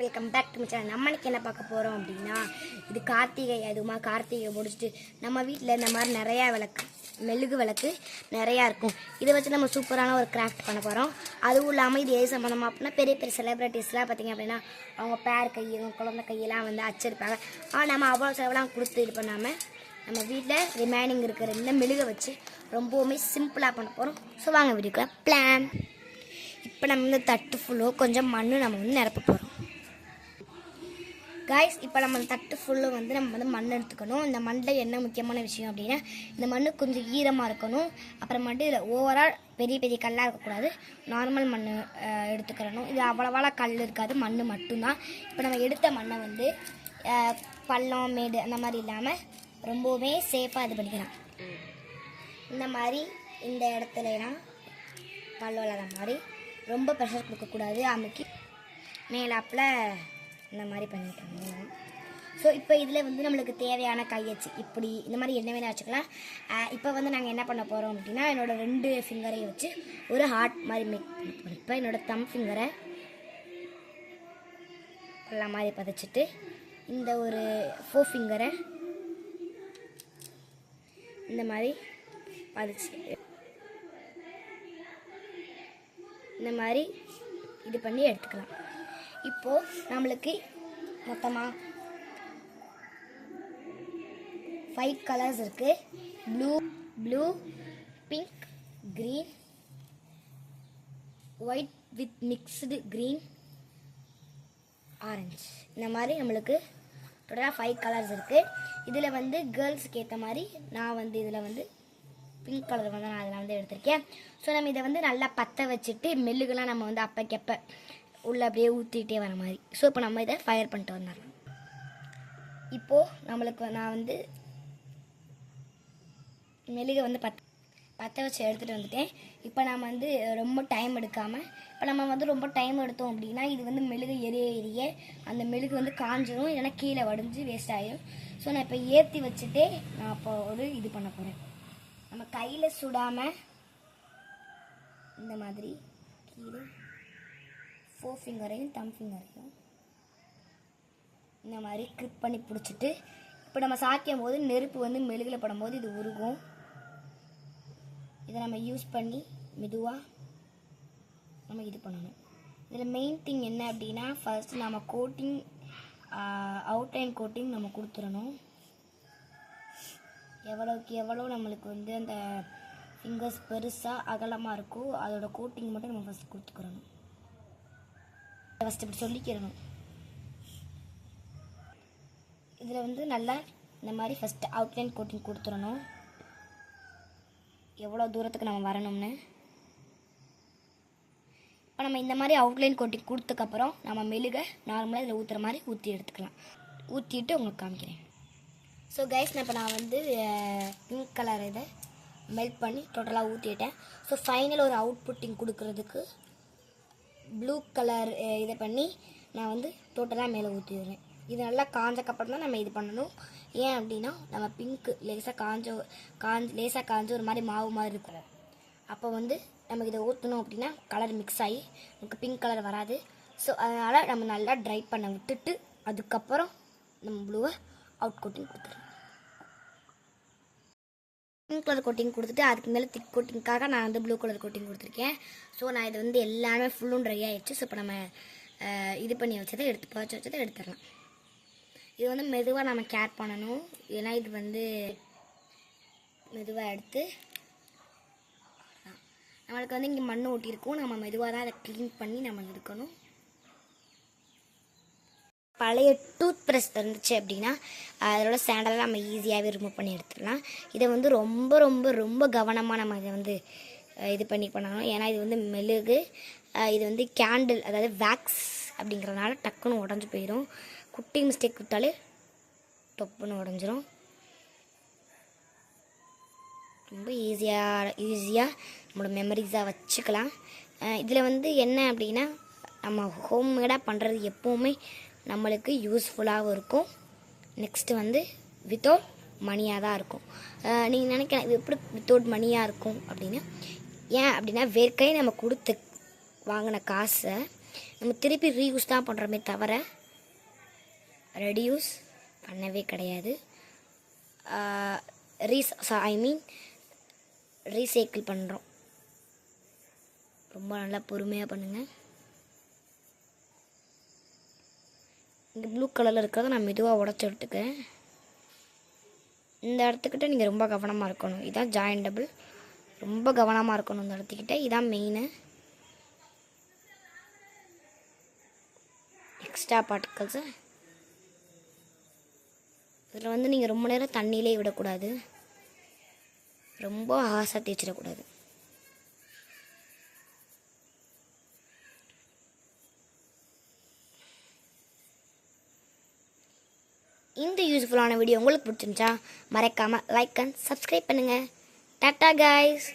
Welcome back to my channel. நம்மளுக்கு என்ன பார்க்க போகிறோம் அப்படின்னா, இது கார்த்திகை. அதுமா கார்த்திகை முடிச்சுட்டு நம்ம வீட்டில் இந்த மாதிரி நிறையா விளக்கு, மெழுகு விளக்கு நிறையா இருக்கும். இதை வச்சு நம்ம சூப்பரான ஒரு கிராஃப்ட் பண்ண போகிறோம். அதுவும் இல்லாமல் இது எது சம்மந்தமாக அப்படின்னா, பெரிய பெரிய செலிப்ரிட்டிஸ்லாம் பார்த்திங்க அப்படின்னா அவங்க பேர் கையும் குழந்தை கையெல்லாம் வந்து அச்சிருப்பாங்க. ஆனால் நம்ம அவ்வளோ செலவெல்லாம் கொடுத்து இது பண்ணாமல் நம்ம வீட்டில் ரிமைனிங் இருக்கிற இந்த மெழுகை வச்சு ரொம்பவுமே சிம்பிளாக பண்ண போகிறோம். ஸோ வாங்க வீடியோக்குள்ள பிளான். இப்போ நம்ம இந்த தட்டு ஃபுல்லோ கொஞ்சம் மண் நம்ம வந்து நிரப்ப போகிறோம். காய்ஸ், இப்போ நம்ம தட்டு ஃபுல்லும் வந்து நம்ம வந்து மண் எடுத்துக்கணும். இந்த மண்ணில் என்ன முக்கியமான விஷயம் அப்படின்னா, இந்த மண் கொஞ்சம் ஈரமாக இருக்கணும். அப்புறமேட்டு இதில் ஓவரால் பெரிய பெரிய கல்லாக இருக்கக்கூடாது, நார்மல் மண் எடுத்துக்கிறணும். இது அவ்வளோவா கல் இருக்காது, மண் மட்டும்தான். இப்போ நம்ம எடுத்த மண்ணை வந்து பள்ளம் மேடு அந்த மாதிரி இல்லாமல் ரொம்பவே சேஃபாக இது பண்ணிக்கலாம். இந்த மாதிரி இந்த இடத்துலலாம் பள்ளம் இல்லாத மாதிரி ரொம்ப ப்ரெஷர் கொடுக்கக்கூடாது. அமுக்கி மேலாப்பில் இந்த மாதிரி பண்ணிக்கணும். ஸோ இப்போ இதில் வந்து நம்மளுக்கு தேவையான கையச்சு இப்படி இந்த மாதிரி என்ன வேணால் வச்சுக்கலாம். இப்போ வந்து நாங்கள் என்ன பண்ண போகிறோம் அப்படின்னா, என்னோடய 2 ஃபிங்கரையும் வச்சு ஒரு ஹார்ட் மாதிரி மேக் பண்ண போகிறோம். இப்போ என்னோடய தம் ஃபிங்கரை எல்லாம் மாதிரி பதிச்சுட்டு, இந்த ஒரு 4 ஃபிங்கரை இந்த மாதிரி பதிச்சு இந்த மாதிரி இது பண்ணி எடுத்துக்கலாம். இப்போது நம்மளுக்கு மொத்தமாக 5 கலர்ஸ் இருக்குது. Blue, pink, green, white with mixed green, orange. இந்த மாதிரி நம்மளுக்கு டோட்டலாக 5 கலர்ஸ் இருக்குது. இதில் வந்து கேர்ள்ஸுக்கு ஏற்ற மாதிரி நான் வந்து இதில் வந்து பிங்க் கலர் வந்து நான் அதில் வந்து எடுத்திருக்கேன். ஸோ நம்ம இதை வந்து நல்லா பற்ற வச்சுட்டு மெல்லுகெல்லாம் நம்ம வந்து அப்பைக்கப்போ உள்ளே அப்படியே ஊற்றிக்கிட்டே வர மாதிரி. ஸோ இப்போ நம்ம இதை ஃபயர் பண்ணிட்டு வந்துடலாம். இப்போது நம்மளுக்கு நான் வந்து மெழுகை வந்து பற்ற வச்சு எடுத்துகிட்டு வந்துட்டேன். இப்போ நம்ம வந்து ரொம்ப டைம் எடுக்காமல், இப்போ நம்ம வந்து ரொம்ப டைம் எடுத்தோம் அப்படின்னா இது வந்து மெழுகு எரிய அந்த மெழுகு வந்து காஞ்சிரும், இல்லைன்னா கீழே வடிஞ்சு வேஸ்ட் ஆகிடும். ஸோ நான் இப்போ ஏற்றி வச்சுட்டே நான் இப்போ ஒரு இது பண்ண போகிறேன். நம்ம கையில் சுடாமல் இந்த மாதிரி கீழே 4 ஃபிங்கரையும் தம் ஃபிங்கரையும் இந்த மாதிரி கிரிப் பண்ணி பிடிச்சிட்டு, இப்போ நம்ம சாய்க்கும் போது நெருப்பு வந்து மெழுகில் படும்போது இது உருகும். இதை நம்ம யூஸ் பண்ணி மெதுவாக நம்ம இது பண்ணணும். இதில் மெயின் திங் என்ன அப்படின்னா, ஃபர்ஸ்ட் நம்ம கோட்டிங், அவுட்லைன் கோட்டிங் நம்ம கொடுத்துடணும். எவ்வளோக்கு எவ்வளோ நம்மளுக்கு வந்து அந்த ஃபிங்கர்ஸ் பெருசாக அகலமாக இருக்கோ அதோட கோட்டிங் மட்டும் நம்ம ஃபஸ்ட் கொடுத்துக்கிறணும். ஃபஸ்ட்டு இப்படி சொல்லிக்கிறணும். இதில் வந்து நல்லா இந்த மாதிரி ஃபஸ்ட்டு அவுட்லைன் கோட்டிங் கொடுத்துடணும், எவ்வளோ தூரத்துக்கு நம்ம வரணும்னு. இப்போ நம்ம இந்த மாதிரி அவுட்லைன் கோட்டிங் கொடுத்ததுக்கப்புறம் நம்ம மெழுகை நார்மலாக இதில் ஊற்றுற மாதிரி ஊற்றி எடுத்துக்கலாம். ஊற்றிட்டு உங்களுக்கு காமிக்கிறேன். ஸோ கைஸ், இப்போ நான் வந்து பிங்க் கலர் இதை மெல்ட் பண்ணி டோட்டலாக ஊற்றிட்டேன். ஸோ ஃபைனல் ஒரு அவுட்புட்டிங் கொடுக்குறதுக்கு ப்ளூ கலர் இதை பண்ணி நான் வந்து டோட்டலாக மேலே ஊற்றிடுறேன். இது நல்லா காஞ்சக்கப்புறம் தான் நம்ம இது பண்ணணும். ஏன் அப்படின்னா நம்ம பிங்க்கு லேசாக காஞ்ச ஒரு மாதிரி மாவு மாதிரி இருக்கும். அப்போ வந்து நமக்கு இதை ஊற்றணும் அப்படின்னா கலர் மிக்ஸ் ஆகி நமக்கு பிங்க் கலர் வராது. ஸோ அதனால் நம்ம நல்லா ட்ரை பண்ண விட்டுட்டு அதுக்கப்புறம் நம்ம ப்ளூவை அவுட் கோட்டிங் கொடுத்துருவோம். பிங்க் கலர் கோட்டிங் கொடுத்துட்டு அதுக்கு மேலே திக் கோட்டிங்காக நான் வந்து ப்ளூ கலர் கோட்டிங் கொடுத்துருக்கேன். ஸோ நான் இது வந்து எல்லாமே ஃபுல்லும் ட்ரை ஆகிடுச்சு. ஸோ இப்போ நம்ம இது பண்ணி வச்சதை புதைச்சி வச்சதை எடுத்துடலாம். இது வந்து மெதுவாக நம்ம கேர் பண்ணணும், ஏன்னா இது வந்து மெதுவாக எடுத்து நம்மளுக்கு வந்து இங்கே மண் ஊட்டியிருக்கும், நம்ம மெதுவாக தான் அதை க்ளீன் பண்ணி நம்ம எடுக்கணும். பழைய டூத் ப்ரஷ் இருந்துச்சு அப்படின்னா அதோட சேண்டெல்லாம் நம்ம ஈஸியாகவே ரிமூவ் பண்ணி எடுத்துடலாம். இதை வந்து ரொம்ப ரொம்ப ரொம்ப கவனமாக நம்ம இதை வந்து இது பண்ணணும். ஏன்னா இது வந்து மெழுகு, இது வந்து கேண்டில், அதாவது வேக்ஸ் அப்படிங்கிறதுனால டக்குன்னு உடஞ்சி போயிடும். குட்டி மிஸ்டேக் விட்டாலே டொப்புன்னு உடஞ்சிரும். ரொம்ப ஈஸியாக நம்மளோட மெமரிஸாக வச்சுக்கலாம். இதில் வந்து என்ன அப்படின்னா, நம்ம ஹோம்மேடாக பண்ணுறது எப்போவுமே நம்மளுக்கு யூஸ்ஃபுல்லாகவும் இருக்கும். நெக்ஸ்ட்டு வந்து வித்தவுட் மணியாக தான் இருக்கும். நீங்கள் நினைக்கலாம் இது எப்படி வித்தவுட் மணியாக இருக்கும் அப்படின்னு. ஏன் அப்படின்னா, வேர்க்கை நம்ம கொடுத்து வாங்கின காசை நம்ம திருப்பி ரீயூஸ் தான் பண்ணுறோமே தவிர ரெடியூஸ் பண்ணவே கிடையாது. ரீசைக்கிள் பண்ணுறோம். ரொம்ப நல்லா பொறுமையாக பண்ணுங்கள். இந்த ப்ளூ கலரில் இருக்கிறத நான் மெதுவாக உடச்சி விட்டுக்கேன். இந்த இடத்துக்கிட்ட நீங்கள் ரொம்ப கவனமாக இருக்கணும். இதான் ஜாயிண்டபிள். ரொம்ப கவனமாக இருக்கணும் இந்த இடத்துக்கிட்ட. இதான் மெயினு. எக்ஸ்ட்ரா பார்ட்டிகல்ஸை இதில் நீங்கள் ரொம்ப நேரம் தண்ணியிலே விடக்கூடாது. ரொம்ப ஆசை தேய்ச்சிடக்கூடாது. இந்த யூஸ்ஃபுல்லான வீடியோ உங்களுக்கு பிடிச்சிருந்துச்சா மறக்காமல் லைக் அண்ட் சப்ஸ்கிரைப் பண்ணுங்கள். Tata guys.